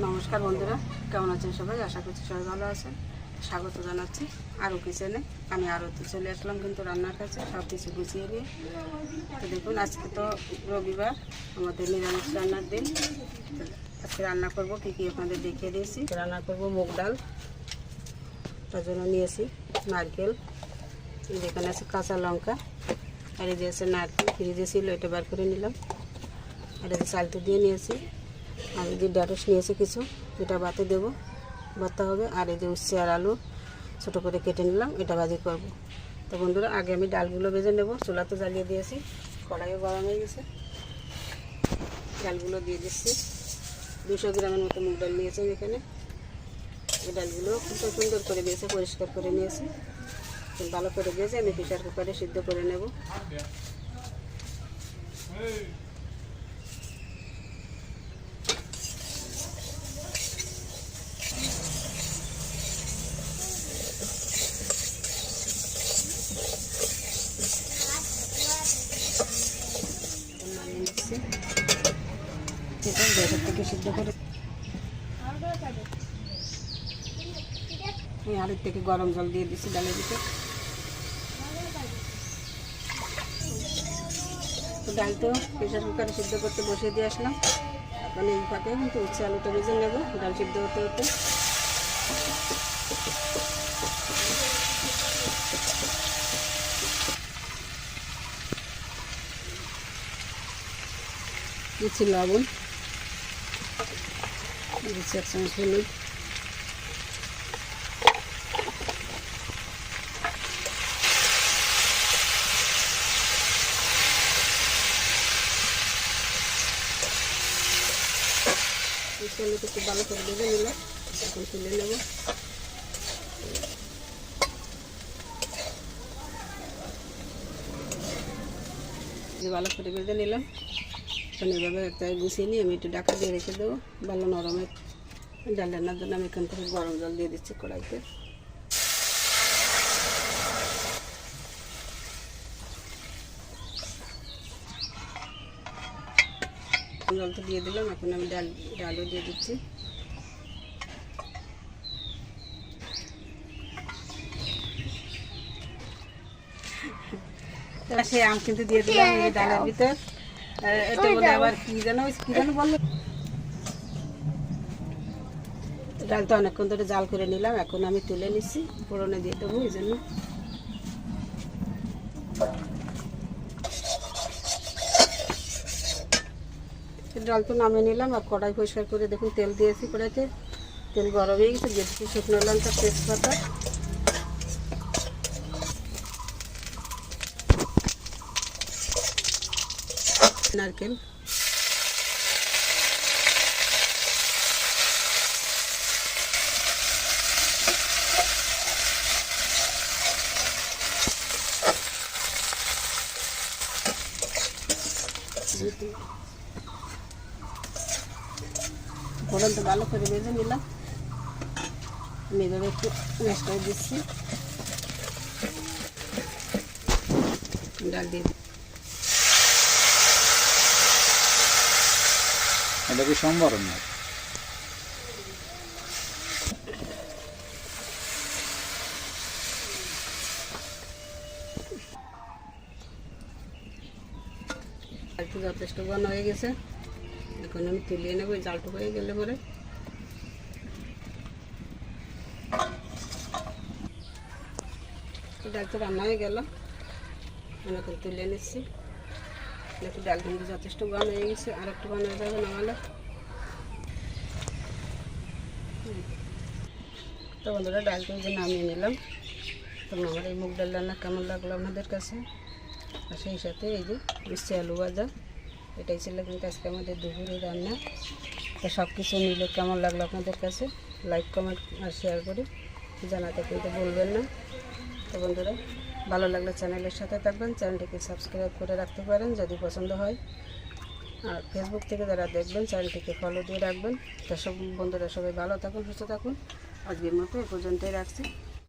নমস্কার বন্ধুরা, কেমন আছেন সবাই? আশা করছি সবাই ভালো আছেন। স্বাগত জানাচ্ছি আরও কিচেনে। আমি আরতে চলে আসলাম কিন্তু রান্নার কাছে সব কিছু গুছিয়ে নিয়ে। তো দেখুন, আজকে তো রবিবার, আমাদের নিরামিষ রান্নার দিন। আজকে রান্না করব কী কী আপনাদের দেখিয়ে দিয়েছি। রান্না করব মুগ ডাল, তার জন্য নিয়েছি নারকেল, যেখানে আছে কাঁচা লঙ্কা, আর এই যে আছে নারকেল ফ্রিজে ছিল, এটা বার করে নিলাম। আর এই যে চালতে দিয়ে নিয়েছি, আর এই যে ঢেঁড়স নিয়েছি কিছু, এটা বাতে দেবো, ভর্তা হবে। আর এই যে উচ্ছে আর আলু ছোটো করে কেটে নিলাম, এটা ভাজি করব। তো বন্ধুরা, আগে আমি ডালগুলো ভেজে নেব। চুলা তো জ্বালিয়ে দিয়েছি, কড়াইও গরম হয়ে গেছে। ডালগুলো দিয়ে দিচ্ছি। 200 গ্রামের মতো মুগ ডাল নিয়েছি এখানে। এই ডালগুলো খুব সুন্দর করে বেছে পরিষ্কার করে নিয়েছি। ভালো করে ভেজে আমি প্রেসার কুকারে সিদ্ধ করে নেব। এটা গ্যাসের থেকে সিদ্ধ করে আমি আরেক থেকে গরম জল দিয়ে দিচ্ছি ডালের ভিতরে। তো ডাল তো প্রেসার কুকারে সিদ্ধ করতে বসিয়ে দিয়ে আসলাম। এখন এই ফাঁকে কিন্তু উচ্ছে আলুটা ভেজে নেব ডাল সিদ্ধ হতে হতে। দিচ্ছি লবণ, দিচ্ছি 1 চামচ হলুদ, আলুটা খুব ভালো করে ভেজে নিলাম। এখন তুলে নেব। ভালো করে ভেজে নিলাম। এখন এভাবে একটা গুছিয়ে নিয়ে আমি একটু ঢাকা দিয়ে রেখে দেবো ভালো নরমের। ডাল রান্নার জন্য আমি এখান থেকে গরম জল দিয়ে দিচ্ছি কড়াইতে। জলটা দিয়ে দিলাম। এখন আমি ডালও দিয়ে দিচ্ছি। সে আম কিন্তু দিয়ে দিলাম এই ডালের ভিতর। এটা বলে আবার কি যেন বললো। ডাল তো অনেকক্ষণ ধরে জাল করে নিলাম, এখন আমি তুলে নিচ্ছি, ফোড়নে দিয়ে দেবো। এই জন্য ডাল তো নামিয়ে নিলাম। আর কড়াই পরিষ্কার করে দেখুন তেল দিয়েছি কড়াইতে। তেল গরম হয়ে গেছে, দিয়ে দিচ্ছি শুকনো লঙ্কা, তেজপাতা, নারকেল, ফোড়নটা ভালো করে ভেজে নিলাম। আমি এভাবে একটু ম্যাশ করে দিচ্ছি। ডাল দিয়ে এটা কি সম্ভব না? একটু যথেষ্ট ঘন হয়ে গেছে, এখন আমি তুলিয়ে নেবো। জালটুকু হয়ে গেলে পরে ডাল তো রান্না হয়ে গেল, আমি এখন তুলে নিচ্ছি। একটু ডাল কিন্তু যথেষ্ট ঘন হয়ে গেছে, আর একটু ঘন হয়ে যাবে নামালে। তো বন্ধুরা, ডালটা যে নামিয়ে নিলাম। তখন আমার এই মুগ ডাল রান্না কেমন লাগলো আপনাদের কাছে, আর সেই সাথে এই যে উচ্ছে আলু ভাজা, এটাই ছিল কিন্তু আজকে আমাদের দুপুরে রান্না। তো সব কিছু মিলে কেমন লাগলো আপনাদের কাছে, লাইক কমেন্ট আর শেয়ার করে জানাতে কিন্তু বলবেন না। তো বন্ধুরা, ভালো লাগলে চ্যানেলের সাথে থাকবেন, চ্যানেলটিকে সাবস্ক্রাইব করে রাখতে পারেন যদি পছন্দ হয়। আর ফেসবুক থেকে যারা দেখবেন চ্যানেলটিকে ফলো দিয়ে রাখবেন। তো সব বন্ধুরা সবাই ভালো থাকুন, সুস্থ থাকুন। আজকের মতো এ পর্যন্তই রাখছি।